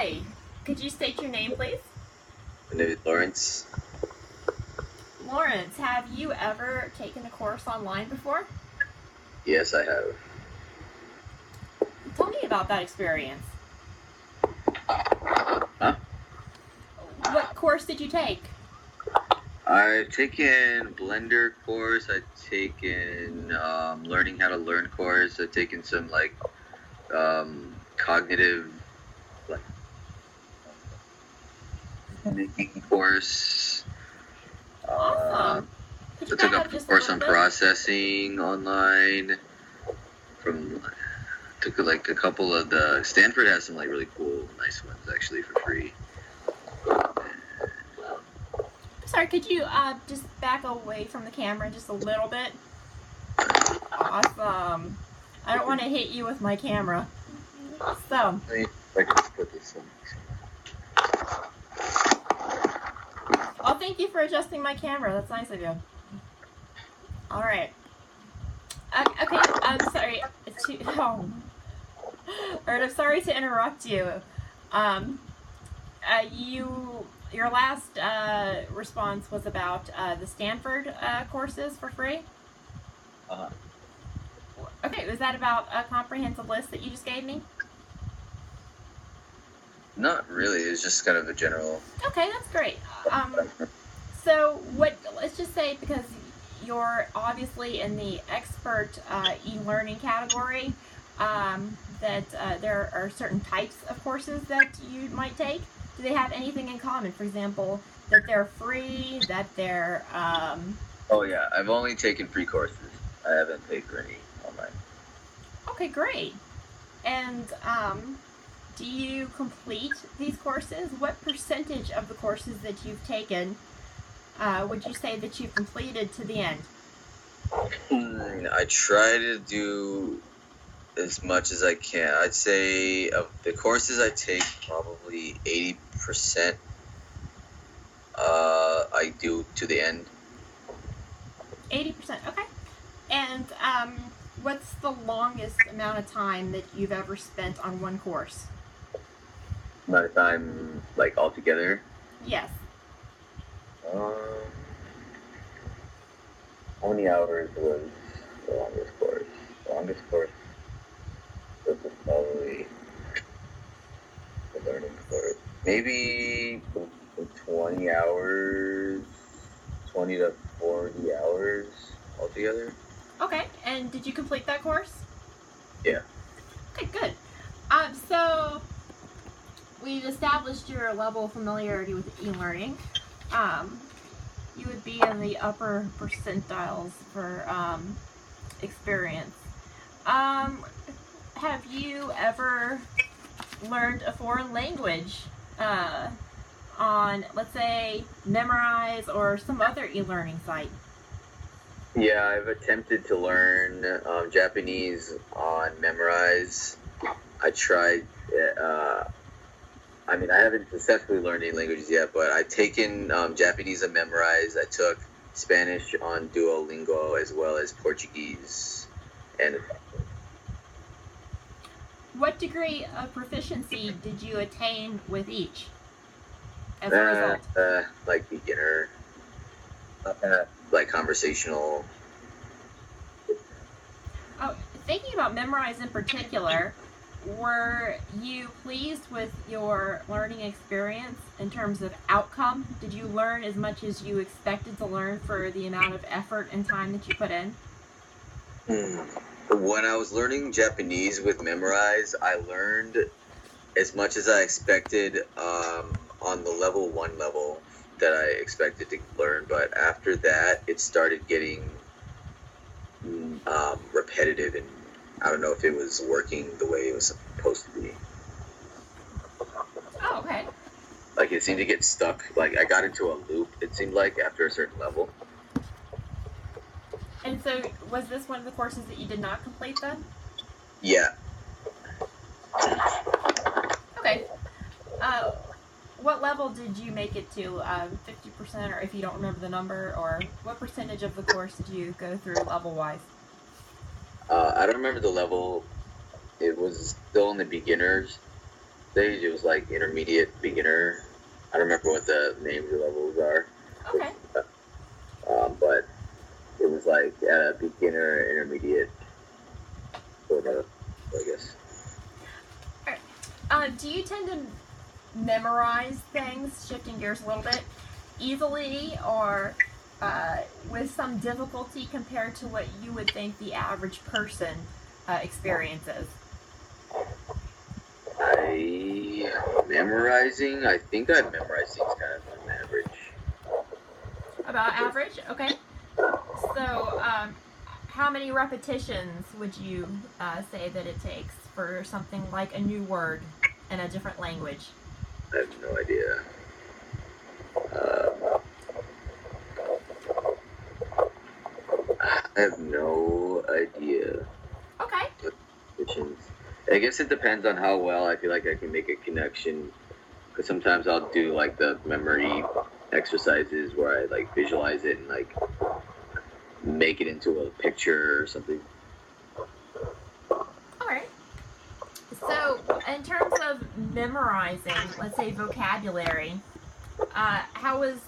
Hi. Could you state your name, please? My name is Lawrence. Lawrence, have you ever taken a course online before? Yes, I have. Tell me about that experience. Huh? What course did you take? I've taken Blender course. I've taken learning how to learn course. I've taken some cognitive making course. Awesome. I took a course on processing online. Took a couple of the Stanford has some really cool, nice ones actually for free. Sorry, could you just back away from the camera just a little bit? Awesome. I don't want to hit you with my camera. So. I can just put this in. Oh, thank you for adjusting my camera. That's nice of you. All right. Okay, I'm sorry. I'm sorry to interrupt you. Your last response was about the Stanford courses for free. Okay, was that about a comprehensive list that you just gave me? Not really. It's just kind of a general. Okay, that's great. So let's just say, because you're obviously in the expert e-learning category, that there are certain types of courses that you might take. Do they have anything in common? For example, that they're free, that they're... Oh yeah, I've only taken free courses. I haven't paid for any online. Okay, great. And do you complete these courses? What percentage of the courses that you've taken would you say that you've completed to the end? I try to do as much as I can. I'd say of the courses I take, probably 80% I do to the end. 80%, okay. And what's the longest amount of time that you've ever spent on one course? Amount of time, altogether? Yes. How many hours was the longest course? The longest course was probably the learning course. Maybe 20 hours, 20 to 40 hours altogether. Okay, and did you complete that course? Yeah. Okay, good. So we've established your level of familiarity with e-learning. You would be in the upper percentiles for experience. Have you ever learned a foreign language on, let's say, Memrise or some other e-learning site? Yeah, I've attempted to learn Japanese on Memrise. I tried. I haven't successfully learned any languages yet, but I've taken Japanese on Memrise. I took Spanish on Duolingo, as well as Portuguese. And what degree of proficiency did you attain with each as a result? Beginner, conversational. Oh, thinking about Memrise in particular, were you pleased with your learning experience in terms of outcome? Did you learn as much as you expected to learn for the amount of effort and time that you put in? When I was learning Japanese with Memrise, I learned as much as I expected on the level 1 level that I expected to learn, but after that, it started getting repetitive, and I don't know if it was working the way it was supposed to be. Oh, okay. It seemed to get stuck. I got into a loop, it seemed like, after a certain level. And so, was this one of the courses that you did not complete then? Yeah. Okay. What level did you make it to? 50%, or if you don't remember the number, or what percentage of the course did you go through level-wise? I don't remember the level. It was still in the beginners. stage, it was like intermediate, beginner. I don't remember what the names of levels are. Okay. But it was like a beginner, intermediate, sort of, I guess. Do you tend to memorize things, shifting gears a little bit, easily or with some difficulty compared to what you would think the average person experiences? Memorizing, I think I memorize things kind of on average. About average? Okay. So, how many repetitions would you say that it takes for something like a new word in a different language? I have no idea. I have no idea. Okay. I guess it depends on how well I feel like I can make a connection. Because sometimes I'll do like the memory exercises where I like visualize it and like make it into a picture or something. All right. So, in terms of memorizing, let's say vocabulary, how is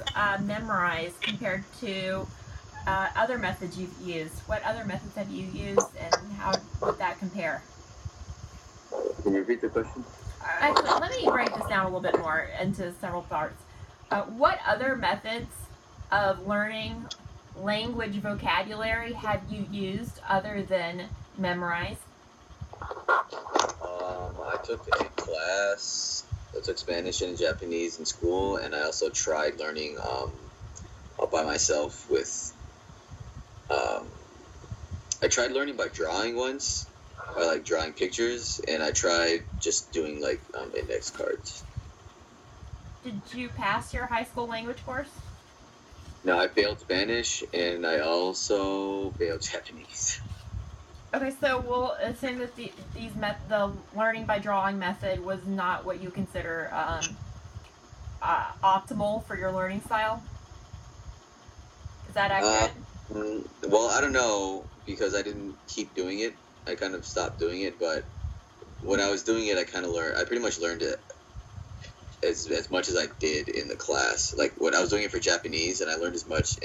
memorized compared to other methods you've used? What other methods have you used, and how would that compare? Can you repeat the question? Actually, let me break this down a little bit more into several parts. What other methods of learning language vocabulary have you used other than memorize? I took a class. I took Spanish and Japanese in school, and I also tried learning all by myself with. I tried learning by drawing once, by like drawing pictures, and I tried just doing like index cards. Did you pass your high school language course? No, I failed Spanish, and I also failed Japanese. Okay, so we'll assume that the learning by drawing method was not what you consider optimal for your learning style. Is that accurate? Well, I don't know, because I didn't keep doing it. I kind of stopped doing it, but when I was doing it, I kind of learned. I pretty much learned it as much as I did in the class. Like when I was doing it for Japanese, and I learned as much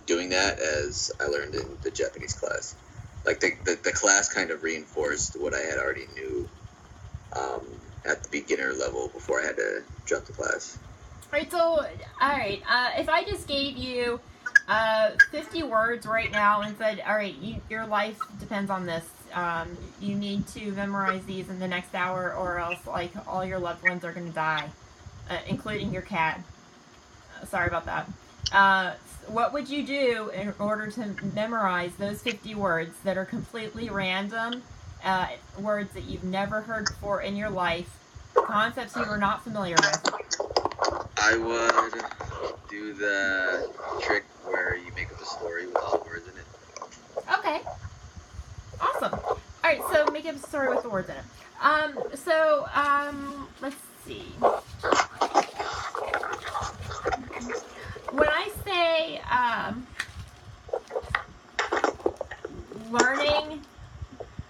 doing that as I learned in the Japanese class. Like the class kind of reinforced what I had already knew at the beginner level before I had to drop the class. Alright, if I just gave you 50 words right now and said, alright, your life depends on this. You need to memorize these in the next hour, or else like all your loved ones are going to die, including your cat. Sorry about that. What would you do in order to memorize those 50 words that are completely random, words that you've never heard before in your life, concepts you were not familiar with? I would do the trick where you make up a story with all the words in it. Okay. Awesome. Alright, so make up a story with the words in it. Let's see. When I say learning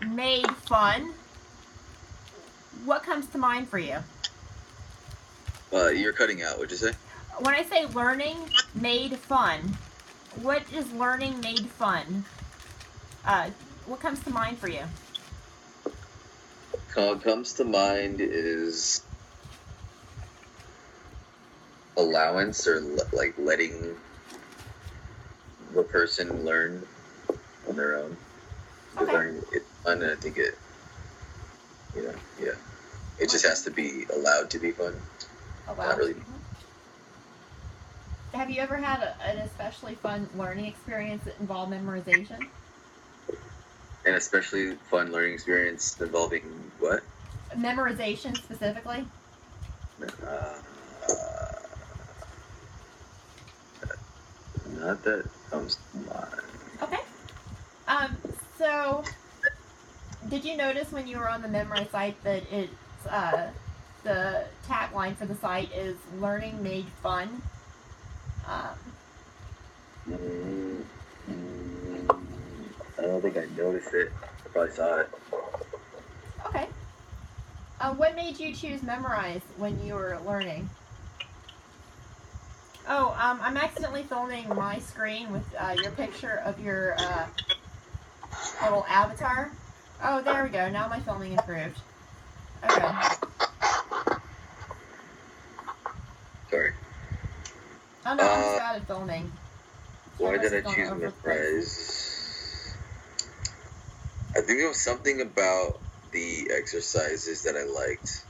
made fun, what comes to mind for you? You're cutting out. What'd you say? When I say learning made fun, what is learning made fun? What comes to mind for you? What comes to mind is allowance, or like letting the person learn on their own. Okay. Learning it's fun, and I think it just has to be allowed to be fun. Not really. Have you ever had an especially fun learning experience that involved memorization? An especially fun learning experience involving what? Memorization specifically? Not that comes to mind. Okay. So, did you notice when you were on the Memorize site that it's, the tagline for the site is learning made fun? I don't think I noticed it. I probably saw it. Okay. What made you choose Memorize when you were learning? Oh, I'm accidentally filming my screen with your picture of your little avatar. Oh, there we go. Now my filming improved. Okay. Sorry. Oh no, I'm just bad at filming. Why did I Camera's choose going over the place. Memorize? I think it was something about the exercises that I liked.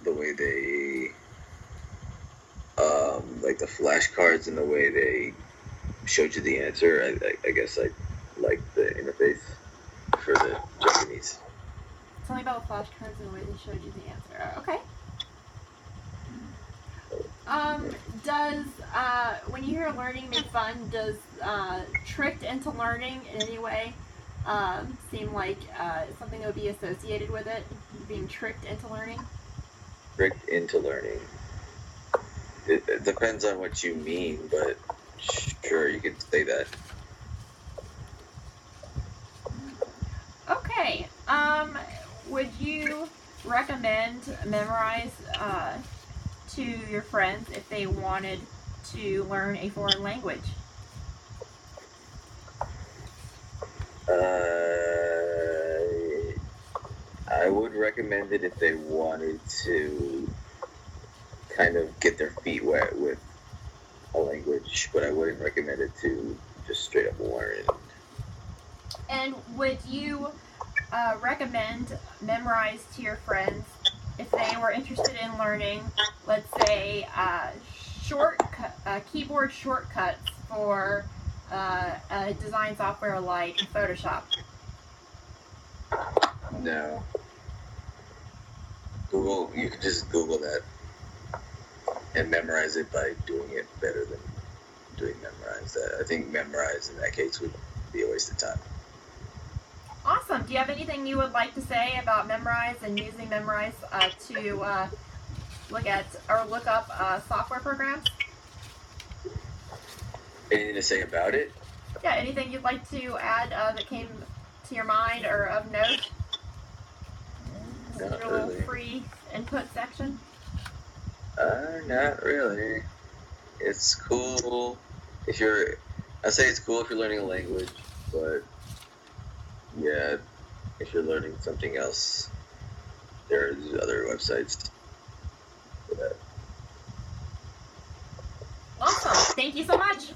The way they, like the flashcards and the way they showed you the answer. I guess I liked the interface for the Japanese. Tell me about the flashcards and the way they showed you the answer. Okay. Does when you hear learning made fun, does tricked into learning in any way seem like something that would be associated with it, being tricked into learning? Tricked into learning. It depends on what you mean, but sure, you could say that. Okay. Would you recommend Memorize to your friends if they wanted to learn a foreign language? I would recommend it if they wanted to kind of get their feet wet with a language, but I wouldn't recommend it to just straight up learn. And would you recommend Memorize to your friends if they were interested in learning, let's say, keyboard shortcuts for a design software like Photoshop? No. Google, you could just Google that and memorize it by doing it better than doing Memorize. I think Memorize in that case would be a waste of time. Awesome. Do you have anything you would like to say about Memorize and using Memorize to look at or look up software programs? Anything to say about it? Yeah, anything you'd like to add that came to your mind or of note? Not your really. little free input section? Not really. It's cool if you're. I say it's cool if you're learning a language, but yeah, if you're learning something else, there's other websites for that. Awesome. Thank you so much.